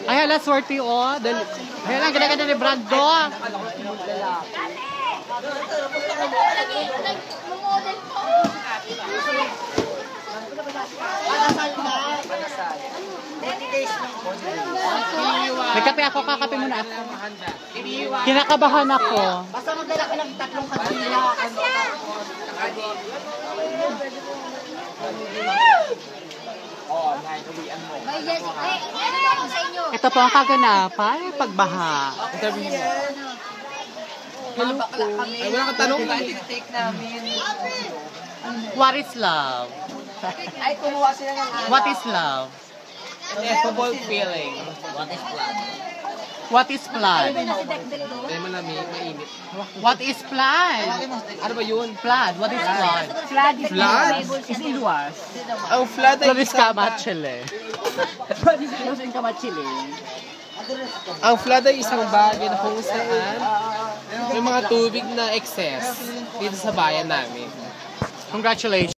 Ay, hala, swerte oh. Ay, lang, ganda-ganda ni Brando. May kape ako, kakape muna ako. Kinakabahan ako. Basta magdala ka ng 3 kandila. Ito po ang kaganapan, pagbaha. Interview mo. Hello po. Ay, wala kang tanong ka, take namin. What is love? Ay, kumuha sila ng What is love? ineffable feeling. What is blood? What is flood? Ay, malamig, mainit. What is flood? Ano ba yun? Flood. What is flood? Flood? Is iluwas. Ang flood ay Flood is kamachile. Flood is iluwas in kamachili. Ang flood ay isang bagay na kung saan may mga tubig na excess dito sa bayan namin. Congratulations.